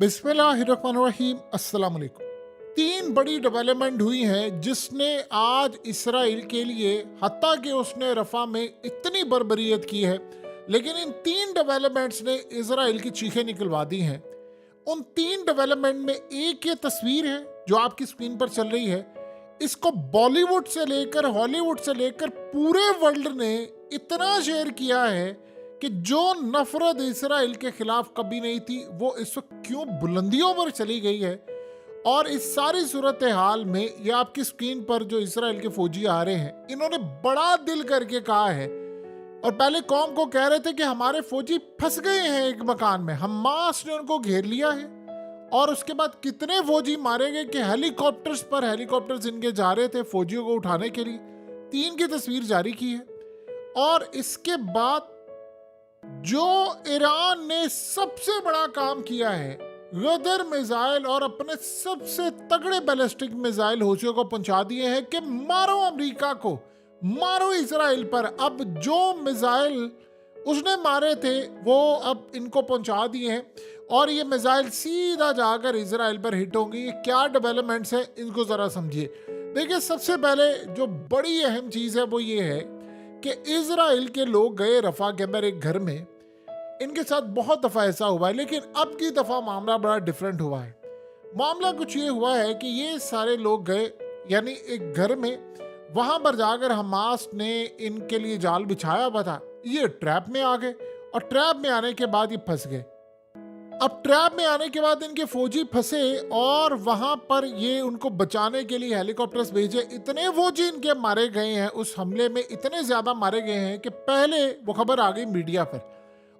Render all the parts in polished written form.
बिस्मिल्लाहिर्रहमानिर्रहीम, अस्सलाम वालेकुम। तीन बड़ी डेवलपमेंट हुई हैं जिसने आज इसराइल के लिए, हत्ता कि उसने रफा में इतनी बर्बरियत की है, लेकिन इन तीन डेवलपमेंट्स ने इसराइल की चीखें निकलवा दी हैं। उन तीन डेवलपमेंट में एक ये तस्वीर है जो आपकी स्क्रीन पर चल रही है। इसको बॉलीवुड से लेकर हॉलीवुड से लेकर पूरे वर्ल्ड ने इतना शेयर किया है कि जो नफरत इसराइल के खिलाफ कभी नहीं थी वो इस वक्त क्यों बुलंदियों पर चली गई है। और इस सारी सूरत हाल में ये आपकी स्क्रीन पर जो इसराइल के फौजी आ रहे हैं, इन्होंने बड़ा दिल करके कहा है और पहले कौम को कह रहे थे कि हमारे फौजी फंस गए हैं एक मकान में, हमास ने उनको घेर लिया है। और उसके बाद कितने फौजी मारे गए कि हेलीकॉप्टर्स इनके जा रहे थे फौजियों को उठाने के लिए। तीन की तस्वीर जारी की है। और इसके बाद जो ईरान ने सबसे बड़ा काम किया है, गदर मिसाइल और अपने सबसे तगड़े बैलिस्टिक मिसाइल हौसियों को पहुंचा दिए हैं कि मारो अमेरिका को, मारो इसराइल पर। अब जो मिसाइल उसने मारे थे वो अब इनको पहुंचा दिए हैं और ये मिसाइल सीधा जाकर इसराइल पर हिट होंगे। ये क्या डेवलपमेंट्स है इनको ज़रा समझिए। देखिए, सबसे पहले जो बड़ी अहम चीज़ है वो ये है कि इजराइल के लोग गए रफा के अंदर एक घर में। इनके साथ बहुत दफ़ा ऐसा हुआ है, लेकिन अब की दफ़ा मामला बड़ा डिफरेंट हुआ है। मामला कुछ ये हुआ है कि ये सारे लोग गए यानी एक घर में, वहां पर जाकर हमास ने इनके लिए जाल बिछाया हुआ था। ये ट्रैप में आ गए और ट्रैप में आने के बाद ये फंस गए। अब ट्रैप में आने के बाद इनके फौजी फंसे और वहां पर ये उनको बचाने के लिए हेलीकॉप्टर्स भेजे। इतने फौजी इनके मारे गए हैं उस हमले में, इतने ज्यादा मारे गए हैं कि पहले वो खबर आ गई मीडिया पर।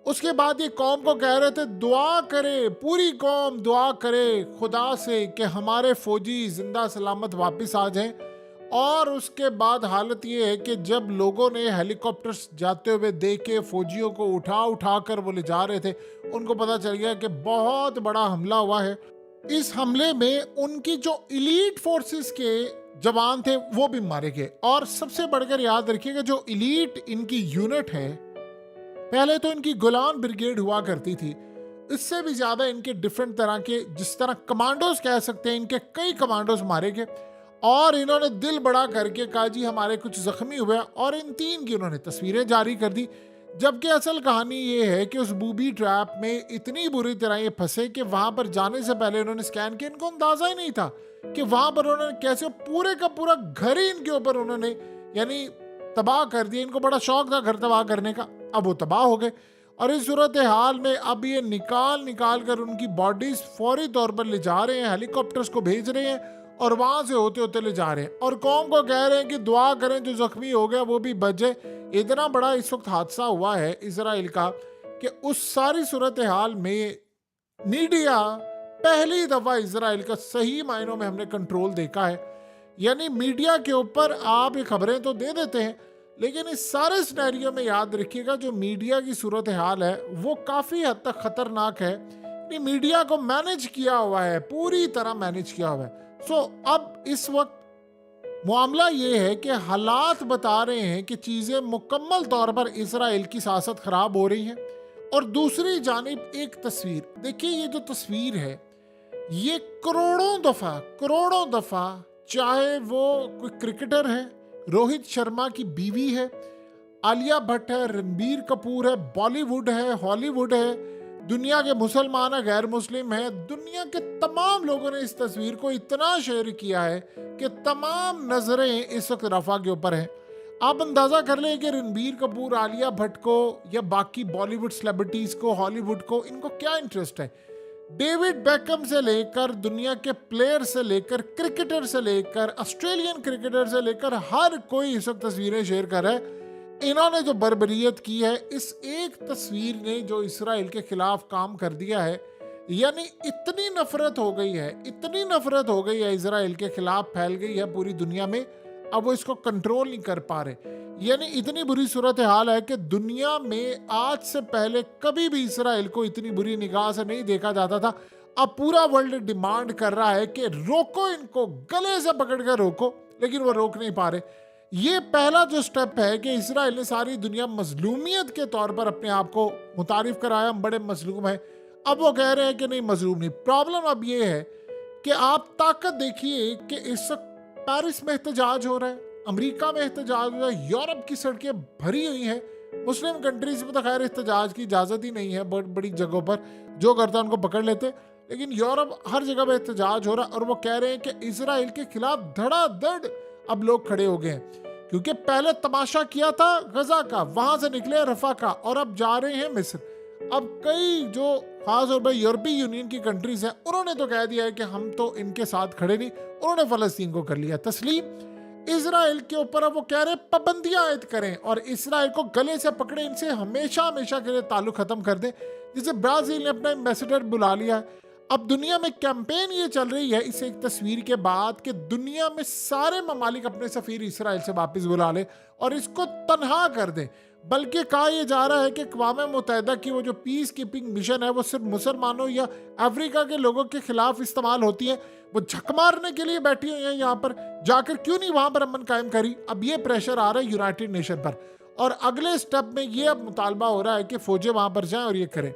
उसके बाद ये कौम को कह रहे थे दुआ करे, पूरी कौम दुआ करे खुदा से कि हमारे फौजी जिंदा सलामत वापस आ जाएं। और उसके बाद हालत ये है कि जब लोगों ने हेलीकॉप्टर्स जाते हुए देखे, फौजियों को उठा उठा कर वो ले जा रहे थे, उनको पता चल गया कि बहुत बड़ा हमला हुआ है। इस हमले में उनकी जो इलीट फोर्सेस के जवान थे वो भी मारे गए। और सबसे बढ़कर याद रखिएगा, जो इलीट इनकी यूनिट है, पहले तो इनकी गोलान ब्रिगेड हुआ करती थी, इससे भी ज्यादा इनके डिफरेंट तरह के, जिस तरह कमांडोज कह सकते हैं, इनके कई कमांडोज मारे गए। और इन्होंने दिल बड़ा करके कहा जी हमारे कुछ जख्मी हुए, और इन तीन की उन्होंने तस्वीरें जारी कर दी। जबकि असल कहानी ये है कि उस बूबी ट्रैप में इतनी बुरी तरह ये फंसे कि वहां पर जाने से पहले उन्होंने स्कैन किया। इनको अंदाजा ही नहीं था कि वहां पर उन्होंने कैसे पूरे का पूरा घर ही इनके ऊपर उन्होंने यानी तबाह कर दिया। इनको बड़ा शौक था घर तबाह करने का, अब वो तबाह हो गए। और इस सूरत हाल में अब ये निकाल कर उनकी बॉडीज फौरी तौर पर ले जा रहे हैं, हेलीकॉप्टर्स को भेज रहे हैं और वहां से होते होते ले जा रहे हैं। और कौम को कह रहे हैं कि दुआ करें जो जख्मी हो गया वो भी बच जाए। इतना बड़ा इस वक्त हादसा हुआ है इसराइल का कि उस सारी सूरत हाल में मीडिया पहली दफा इसराइल का सही मायनों में हमने कंट्रोल देखा है। यानी मीडिया के ऊपर आप ये खबरें तो दे देते हैं, लेकिन इस सारे सिनेरियो में याद रखिएगा जो मीडिया की सूरत हाल है वो काफी हद तक खतरनाक है। मीडिया को मैनेज किया हुआ है, पूरी तरह मैनेज किया हुआ है। अब इस वक्त मामला ये है कि हालात बता रहे हैं कि चीजें मुकम्मल तौर पर इसराइल की सियासत खराब हो रही है। और दूसरी जानिब एक तस्वीर देखिए, ये जो तस्वीर है ये करोड़ों दफा चाहे वो कोई क्रिकेटर है, रोहित शर्मा की बीवी है, आलिया भट्ट है, रणबीर कपूर है, बॉलीवुड है, हॉलीवुड है, दुनिया के मुसलमान है, गैर मुस्लिम है, दुनिया के तमाम लोगों ने इस तस्वीर को इतना शेयर किया है कि तमाम नजरें इस वक्त रफा के ऊपर हैं। आप अंदाजा कर लें कि रणबीर कपूर, आलिया भट्ट को या बाकी बॉलीवुड सेलिब्रिटीज को, हॉलीवुड को, इनको क्या इंटरेस्ट है। डेविड बेकम से लेकर दुनिया के प्लेयर से लेकर क्रिकेटर से लेकर ऑस्ट्रेलियन क्रिकेटर से लेकर हर कोई इस वक्त तस्वीरें शेयर कर रहा है। इन्होंने जो बर्बरियत की है, इस एक तस्वीर ने जो इसराइल के खिलाफ काम कर दिया है, यानी इतनी नफरत हो गई है इसराइल के खिलाफ, फैल गई है पूरी दुनिया में। अब वो इसको कंट्रोल नहीं कर पा रहे। यानी इतनी बुरी सूरत हाल है कि दुनिया में आज से पहले कभी भी इसराइल को इतनी बुरी निगाह से नहीं देखा जाता था। अब पूरा वर्ल्ड डिमांड कर रहा है कि रोको इनको, गले से पकड़ कर रोको, लेकिन वो रोक नहीं पा रहे। ये पहला जो स्टेप है कि इसराइल ने सारी दुनिया मजलूमियत के तौर पर अपने आप को मुतारिफ कराया, हम बड़े मजलूम हैं। अब वो कह रहे हैं कि नहीं मजलूम नहीं। प्रॉब्लम अब ये है कि आप ताकत देखिए कि इस वक्त पेरिस में एहतजाज हो रहा है, अमेरिका में एहतजाज हो रहा है, यूरोप की सड़कें भरी हुई हैं। मुस्लिम कंट्रीज में तो खैर एहतजाज की इजाज़त ही नहीं है, बड़ी जगहों पर जो करता है उनको पकड़ लेते, लेकिन यूरोप हर जगह पे एहतजाज हो रहा है। और वो कह रहे हैं कि इसराइल के खिलाफ धड़ाधड़ अब लोग खड़े हो गए हैं, क्योंकि पहले तमाशा किया था गजा का, वहां से निकले रफा का, और अब जा रहे हैं मिस्र। अब कई जो खास तौर पर यूरोपीय यूनियन की कंट्रीज हैं, उन्होंने तो कह दिया है कि हम तो इनके साथ खड़े नहीं, उन्होंने फलस्तीन को कर लिया तस्लीम। इसराइल के ऊपर अब वो कह रहे पाबंदियां आयद करें और इसराइल को गले से पकड़े, इनसे हमेशा हमेशा के लिए ताल्लुक खत्म कर दें। जिसे ब्राजील ने अपना एम्बेसडर बुला लिया है। अब दुनिया में कैंपेन ये चल रही है इस एक तस्वीर के बाद कि दुनिया में सारे ममालिक अपने सफीर इसराइल से वापस बुला ले और इसको तनहा कर दे। बल्कि कहा यह जा रहा है कि अक़वाम मुत्तहिदा की वो जो पीस कीपिंग मिशन है वो सिर्फ मुसलमानों या अफ्रीका के लोगों के खिलाफ इस्तेमाल होती है। वो झक मारने के लिए बैठी हुई है यहाँ पर, जाकर क्यों नहीं वहां पर अमन कायम करी। अब ये प्रेशर आ रहा है यूनाइटेड नेशन पर, और अगले स्टेप में ये अब मुतालबा हो रहा है कि फौजें वहां पर जाएं और ये करें।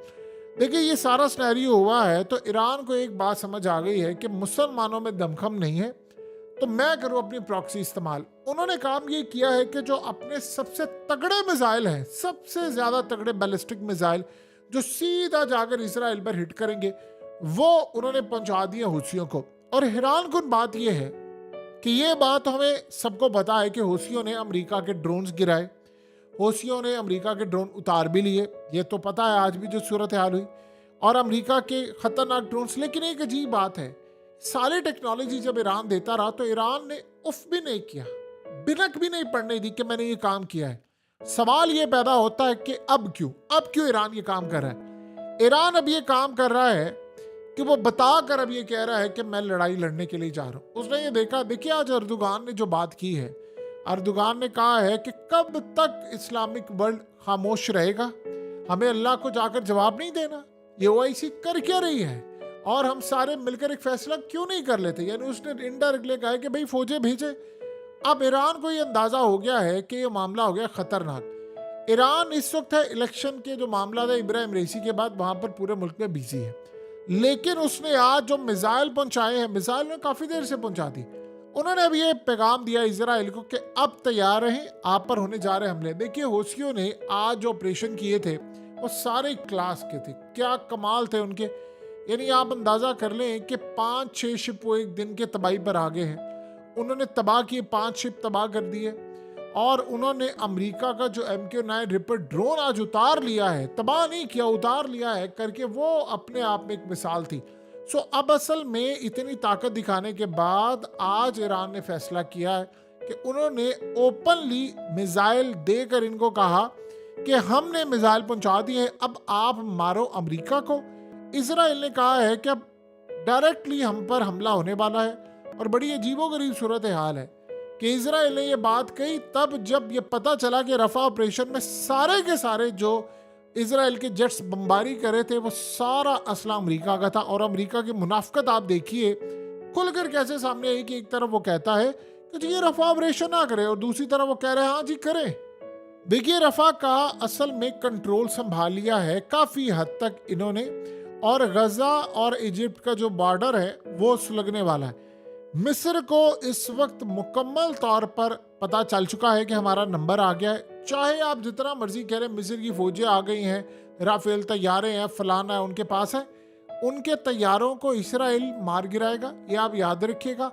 देखिए ये सारा सिनेरियो हुआ है तो ईरान को एक बात समझ आ गई है कि मुसलमानों में दमखम नहीं है, तो मैं करूं अपनी प्रॉक्सी इस्तेमाल। उन्होंने काम ये किया है कि जो अपने सबसे तगड़े मिसाइल हैं, सबसे ज्यादा तगड़े बैलिस्टिक मिसाइल जो सीधा जाकर इसराइल पर हिट करेंगे, वो उन्होंने पहुंचा दिए हूथियों को। और हैरानकुन बात यह है कि ये बात हमें सबको पता है कि हूथियों ने अमेरिका के ड्रोन्स गिराए, हूथियों ने अमेरिका के ड्रोन उतार भी लिए, ये तो पता है आज भी जो सूरत हाल हुई, और अमेरिका के खतरनाक ड्रोन्स। लेकिन एक अजीब बात है, सारी टेक्नोलॉजी जब ईरान देता रहा तो ईरान ने उफ भी नहीं किया, बिनक भी नहीं पड़ने दी कि मैंने ये काम किया है। सवाल ये पैदा होता है कि अब क्यों ईरान ये काम कर रहा है। ईरान अब ये काम कर रहा है कि वो बताकर अब ये कह रहा है कि मैं लड़ाई लड़ने के लिए जा रहा हूं। उसने ये देखा, देखिए आज अर्दोगान ने जो बात की है, अर्दोगान ने कहा है कि कब तक इस्लामिक वर्ल्ड खामोश रहेगा, हमें अल्लाह को जाकर जवाब नहीं देना, ये ओआईसी कर क्या रही है और हम सारे मिलकर एक फैसला क्यों नहीं कर लेते। यानी उसने इनडायरेक्टली कहा है कि भाई फौजें भेजे। अब ईरान को ये अंदाजा हो गया है कि ये मामला हो गया खतरनाक। ईरान इस वक्त है इलेक्शन के जो मामला था इब्राहिम रईसी के बाद वहां पर पूरे मुल्क में बिजी है, लेकिन उसने आज जो मिसाइल पहुंचाए हैं, मिसाइल ने काफी देर से पहुंचा दी। उन्होंने अब ये पैगाम दिया इजराइल को कि अब तैयार रहें, आप पर होने जा रहे हमले। देखिए हौसियों ने आज जो ऑपरेशन किए थे वो सारे क्लास के थे, क्या कमाल थे उनके। यानी आप अंदाजा कर लें कि 5-6 शिप वो एक दिन के तबाही पर आ गए हैं। उन्होंने तबाह किए, 5 शिप तबाह कर दिए, और उन्होंने अमेरिका का जो MQ-9 रिपर ड्रोन आज उतार लिया है, तबाह नहीं किया, उतार लिया है करके, वो अपने आप में एक मिसाल थी। सो अब असल में इतनी ताकत दिखाने के बाद आज ईरान ने फैसला किया है कि उन्होंने ओपनली मिसाइल देकर इनको कहा कि हमने मिसाइल पहुंचा दिए, अब आप मारो अमेरिका को। इजराइल ने कहा है कि अब डायरेक्टली हम पर हमला होने वाला है, और बड़ी अजीबोगरीब सूरत हाल है कि इजराइल ने ये बात कही तब जब ये पता चला कि रफा ऑपरेशन में सारे के सारे जो इजराइल के जेट्स बमबारी करे थे वो सारा असला अमेरिका का था। और अमेरिका की मुनाफकत आप देखिए खुलकर कैसे सामने आई कि एक तरफ वो कहता है कि जी ये रफा ऑपरेशन ना करे, और दूसरी तरफ वो कह रहे हैं हाँ जी करें। देखिए रफा का असल में कंट्रोल संभाल लिया है काफी हद तक इन्होंने, और गजा और इजिप्ट का जो बॉर्डर है वो सुलगने वाला है। मिस्र को इस वक्त मुकम्मल तौर पर पता चल चुका है कि हमारा नंबर आ गया है। चाहे आप जितना मर्जी कह रहे हैं मिस्र की फौजें आ गई हैं, राफेल तैयारे हैं, फलाना है उनके पास है, उनके तैयारों को इसराइल मार गिराएगा, ये आप याद रखिएगा।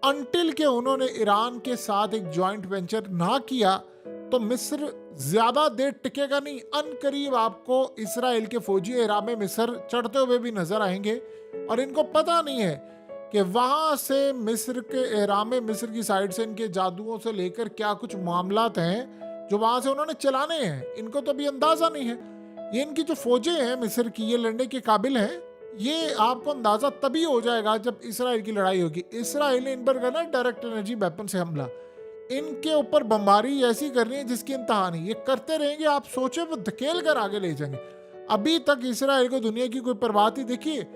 अनटिल के उन्होंने ईरान के साथ एक जॉइंट वेंचर ना किया तो मिस्र ज्यादा देर टिकेगा नहीं। अनकरीब आपको इसराइल के फौजी एहराम मिस्र चढ़ते हुए भी नजर आएंगे, और इनको पता नहीं है कि वहां से मिस्र के एहराम मिस्र की साइड से इनके जादुओं से लेकर क्या कुछ मामलात हैं जो वहां से उन्होंने चलाने हैं, इनको तो अभी अंदाजा नहीं है। ये इनकी जो फौजें हैं मिस्र की, ये लड़ने के काबिल हैं, ये आपको अंदाजा तभी हो जाएगा जब इसराइल की लड़ाई होगी। इसराइल ने इन पर करना डायरेक्ट एनर्जी वेपन से हमला, इनके ऊपर बमबारी ऐसी करनी है जिसकी इंतहा नहीं। ये करते रहेंगे, आप सोचे वो धकेल कर आगे ले जाएंगे। अभी तक इसराइल को दुनिया की कोई परवाह नहीं। देखिए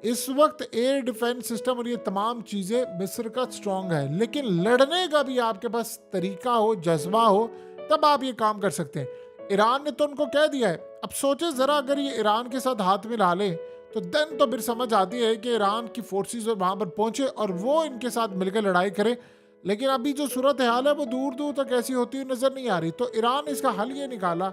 इस वक्त एयर डिफेंस सिस्टम और ये तमाम चीजें मिस्र का स्ट्रांग है, लेकिन लड़ने का भी आपके पास तरीका हो, जज्बा हो, तब आप ये काम कर सकते हैं। ईरान ने तो उनको कह दिया है। अब सोचे जरा अगर ये ईरान के साथ हाथ मिला ले तो देन तो फिर समझ आती है कि ईरान की फोर्सेस वहां पर पहुंचे और वो इनके साथ मिलकर लड़ाई करे। लेकिन अभी जो सूरत हाल है वो दूर दूर तक ऐसी होती हुई नजर नहीं आ रही। तो ईरान इसका हल ये निकाला,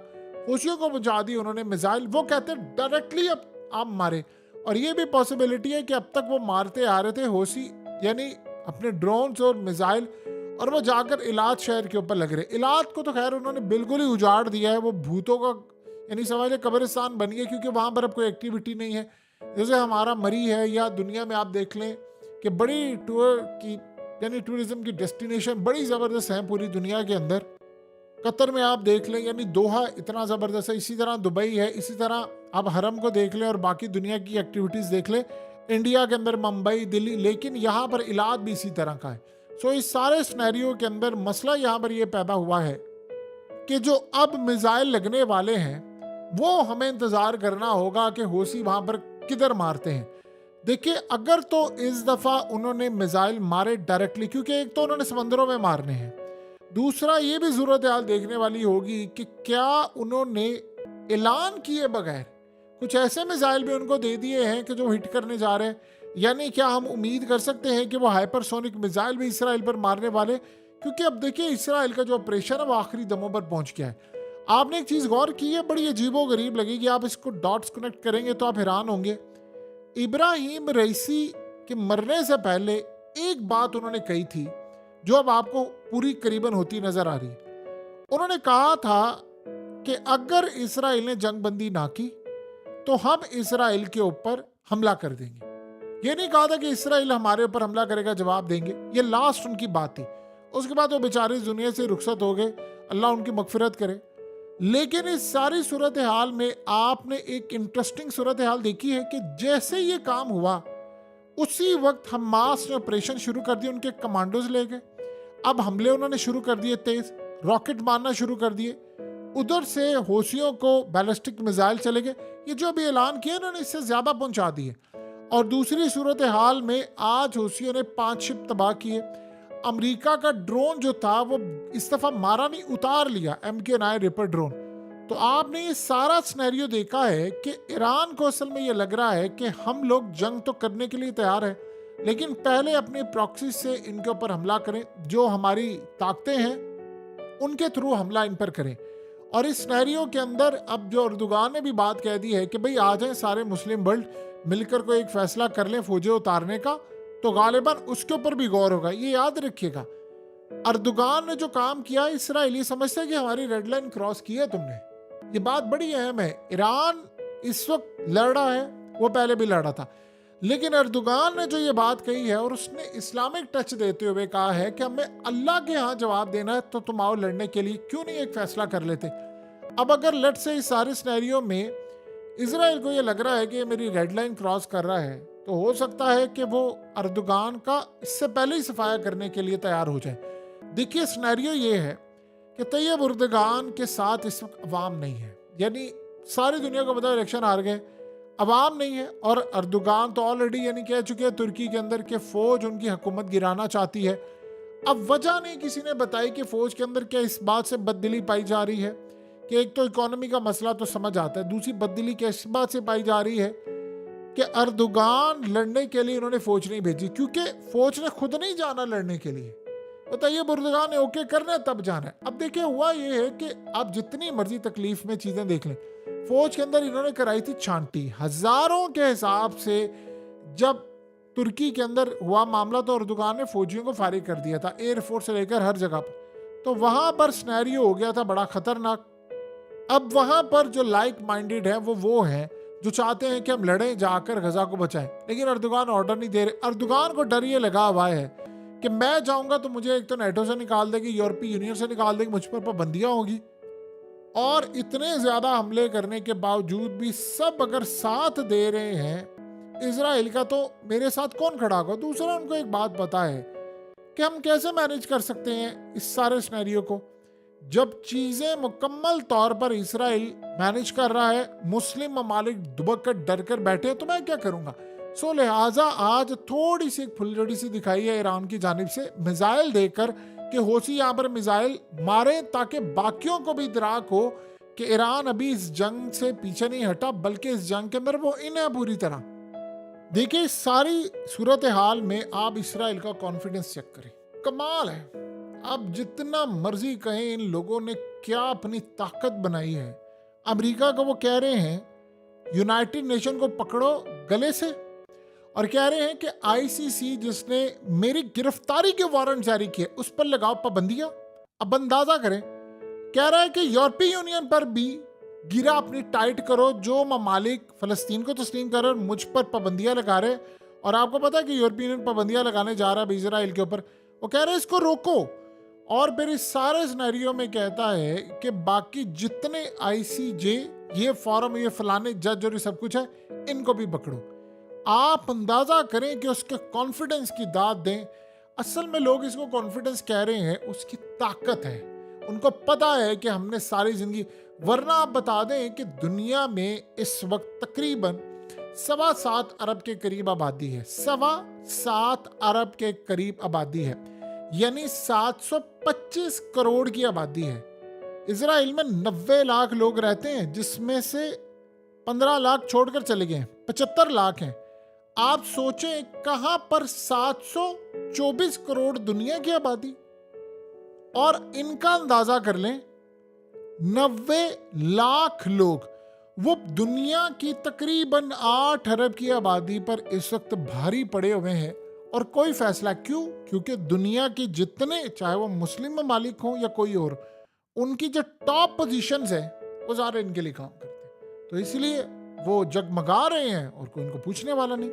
हूथियों को बुझा दी उन्होंने मिसाइल। वो कहते हैं डायरेक्टली अब आप मारे। और ये भी पॉसिबिलिटी है कि अब तक वो मारते आ रहे थे हूथी, यानी अपने ड्रोन्स और मिसाइल, और वो जाकर इलाद शहर के ऊपर लग रहे। इलाद को तो खैर उन्होंने बिल्कुल ही उजाड़ दिया है, वो भूतों का यानी समझ लें कब्रिस्तान बन गया, क्योंकि वहां पर अब कोई एक्टिविटी नहीं है। जैसे हमारा मरी है या दुनिया में आप देख लें कि बड़ी टूर की यानी टूरिज्म की डेस्टिनेशन बड़ी ज़बरदस्त है पूरी दुनिया के अंदर। कतर में आप देख लें, यानी दोहा इतना ज़बरदस्त है, इसी तरह दुबई है, इसी तरह आप हरम को देख लें और बाकी दुनिया की एक्टिविटीज़ देख लें। इंडिया के अंदर मुंबई, दिल्ली, लेकिन यहाँ पर इलाद भी इसी तरह का है। सो इस सारे स्नैरियो के अंदर मसला यहाँ पर ये पैदा हुआ है कि जो अब मिसाइल लगने वाले हैं वो हमें इंतज़ार करना होगा कि हूथी वहाँ पर किधर मारते हैं। देखिए, अगर तो इस दफ़ा उन्होंने मिसाइल मारे डायरेक्टली, क्योंकि एक तो उन्होंने समंदरों में मारने हैं, दूसरा ये भी सूरत हाल देखने वाली होगी कि क्या उन्होंने ऐलान किए बगैर कुछ ऐसे मिसाइल भी उनको दे दिए हैं कि जो हिट करने जा रहे हैं। यानी क्या हम उम्मीद कर सकते हैं कि वो हाइपरसोनिक मिसाइल भी इसराइल पर मारने वाले? क्योंकि अब देखिए इसराइल का जो ऑपरेशन है वो आखिरी दमों पर पहुंच गया है। आपने एक चीज़ गौर की है, बड़ी अजीबो गरीब लगेगी, आप इसको डॉट्स कनेक्ट करेंगे तो आप हैरान होंगे। इब्राहिम रईसी के मरने से पहले एक बात उन्होंने कही थी जो अब आपको पूरी करीबन होती नजर आ रही है। उन्होंने कहा था कि अगर इसराइल ने जंगबंदी ना की तो हम इसराइल के ऊपर हमला कर देंगे। ये नहीं कहा था कि इसराइल हमारे ऊपर हमला करेगा, जवाब देंगे। ये लास्ट उनकी बात थी। उसके बाद वो बेचारे इस दुनिया से रुखसत हो गए, अल्लाह उनकी मगफिरत करे। लेकिन इस सारी सूरत हाल में आपने एक इंटरेस्टिंग सूरत हाल देखी है कि जैसे ये काम हुआ उसी वक्त हमास ने ऑपरेशन शुरू कर दिया, उनके कमांडोज ले गए। अब हमले उन्होंने शुरू कर दिए, तेज रॉकेट मारना शुरू कर दिए। उधर से हूथियों को बैलिस्टिक मिसाइल चले गए। ये जो अभी ऐलान किया उन्होंने इससे ज्यादा पहुंचा दिए। और दूसरी सूरत हाल में आज हूथियों ने 5 शिप तबाह किए। अमेरिका का ड्रोन जो था वो इस दफा मारा नहीं, उतार लिया, MQ-9 रिपर ड्रोन। तो आपने ये सारा सिनेरियो देखा है कि ईरान को असल में ये लग रहा है कि हम लोग जंग तो करने के लिए तैयार है, लेकिन पहले अपने प्रॉक्सी से इनके ऊपर हमला करें, जो हमारी ताकतें हैं उनके थ्रू हमला इन पर करें। और इस सिनेरियो के अंदर अब जो अर्दोगान ने भी बात कह दी है कि भाई आ जाएं सारे मुस्लिम वर्ल्ड मिलकर कोई एक फैसला कर लें फौजें उतारने का, तो गालिबन उसके ऊपर भी गौर होगा। ये याद रखिएगा, अर्दोगान ने जो काम किया इसराइली समझते हैं कि हमारी रेड लाइन क्रॉस की है तुमने। ये बात बड़ी अहम है। ईरान इस वक्त लड़ रहा है, वो पहले भी लड़ा था, लेकिन अर्दोगान ने जो ये बात कही है और उसने इस्लामिक टच देते हुए कहा है कि हमें अल्लाह के यहाँ जवाब देना है, तो तुम आओ लड़ने के लिए, क्यों नहीं एक फैसला कर लेते। अब अगर लेट से इस सारे सिनेरियो में इजराइल को ये लग रहा है कि मेरी रेड लाइन क्रॉस कर रहा है, तो हो सकता है कि वो अर्दोगान का इससे पहले ही सफाया करने के लिए तैयार हो जाए। देखिए सिनेरियो ये है कि तैयब अर्दोगान के साथ इस वक्त अवाम नहीं है, यानी सारी दुनिया को पता है इलेक्शन हार गए, अवाम नहीं है। और अर्दोगान तो ऑलरेडी यानी कह चुके हैं तुर्की के अंदर कि फौज उनकी हुकूमत गिराना चाहती है। अब वजह नहीं किसी ने बताई कि फौज के अंदर क्या इस बात से बददिली पाई जा रही है कि एक तो इकोनॉमी का मसला तो समझ आता है, दूसरी बददिली क्या इस बात से पाई जा रही है कि अर्दोगान लड़ने के लिए उन्होंने फौज नहीं भेजी, क्योंकि फौज ने खुद नहीं जाना लड़ने के लिए। बताइए अर्दोगान ने ओके करना है तब जाना है। अब देखिए हुआ ये है कि आप जितनी मर्जी तकलीफ में चीजें देख लें, फौज के अंदर इन्होंने कराई थी छांटी हजारों के हिसाब से। जब तुर्की के अंदर हुआ मामला तो अर्दोगान ने फौजियों को फारिग कर दिया था, एयरफोर्स से लेकर हर जगह पर। तो वहां पर सिनेरियो हो गया था बड़ा खतरनाक। अब वहां पर जो लाइक माइंडेड है वो है जो चाहते हैं कि हम लड़ें, जाकर गजा को बचाएं, लेकिन अर्दोगान ऑर्डर नहीं दे रहे। अर्दोगान को डर ये लगा हुआ है कि मैं जाऊंगा तो मुझे एक तो नेटो से निकाल देगी, यूरोपीय यूनियन से निकाल देगी, मुझ पर पाबंदियां होगी। और इतने ज्यादा हमले करने के बावजूद भी सब अगर साथ दे रहे हैं इजराइल का, तो मेरे साथ कौन खड़ा होगा। दूसरा, उनको एक बात पता है कि हम कैसे मैनेज कर सकते हैं इस सारे सिनेरियो को। जब चीजें मुकम्मल तौर पर इजराइल मैनेज कर रहा है, मुस्लिम ममालिक दुबक कर डर कर बैठे हैं, तो मैं क्या करूंगा। सो लिहाजा आज थोड़ी सी फुलझड़ी सी दिखाई है ईरान की जानिब से, मिसाइल देकर कि हूथी यहाँ पर मिसाइल मारे ताकि बाकियों को भी इदराक हो कि ईरान अभी इस जंग से पीछे नहीं हटा, बल्कि इस जंग के अंदर वो इन है पूरी तरह। देखिए, इस सारी सूरत हाल में आप इसराइल का कॉन्फिडेंस चेक करें, कमाल है। अब जितना मर्जी कहें, इन लोगों ने क्या अपनी ताकत बनाई है। अमेरिका को वो कह रहे हैं यूनाइटेड नेशन को पकड़ो गले से, और कह रहे हैं कि आईसीसी जिसने मेरी गिरफ्तारी के वारंट जारी किए उस पर लगाओ पाबंदियां। अब अंदाजा करें, कह रहा है कि यूरोपीय यूनियन पर भी गिरा अपनी टाइट करो, जो ममालिक फलस्तीन को तस्लीम कर रहे और मुझ पर पाबंदियां लगा रहे। और आपको पता है कि यूरोपीय यूनियन पाबंदियां लगाने जा रहा है इजराइल के ऊपर, वो कह रहे हैं इसको रोको। और फिर इस सारे सिनेरियो में कहता है कि बाकी जितने आईसीजे, ये फॉरम, ये फलाने जज और ये सब कुछ है, इनको भी पकड़ो। आप अंदाजा करें कि उसके कॉन्फिडेंस की दाद दें। असल में लोग इसको कॉन्फिडेंस कह रहे हैं, उसकी ताकत है। उनको पता है कि हमने सारी जिंदगी, वरना आप बता दें कि दुनिया में इस वक्त तकरीबन 7.25 अरब के करीब आबादी है। 7.25 अरब के करीब आबादी है, यानी 725 करोड़ की आबादी है। इजराइल में 90 लाख लोग रहते हैं, जिसमें से 15 लाख छोड़कर चले गए, 75 लाख हैं। आप सोचें कहां पर 724 करोड़ दुनिया की आबादी, और इनका अंदाजा कर लें 90 लाख लोग, वो दुनिया की तकरीबन 8 अरब की आबादी पर इस वक्त भारी पड़े हुए हैं। और कोई फैसला क्यों? क्योंकि दुनिया के जितने, चाहे वो मुस्लिम ममालिक हों या कोई और, उनकी जो टॉप पोजीशंस है वो सारे इनके लिए काम करते हैं। तो इसलिए वो जगमगा रहे हैं और कोई इनको पूछने वाला नहीं।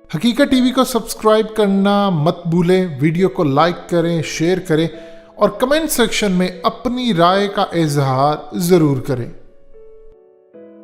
हकीकत टीवी को सब्सक्राइब करना मत भूलें, वीडियो को लाइक करें, शेयर करें और कमेंट सेक्शन में अपनी राय का इजहार जरूर करें।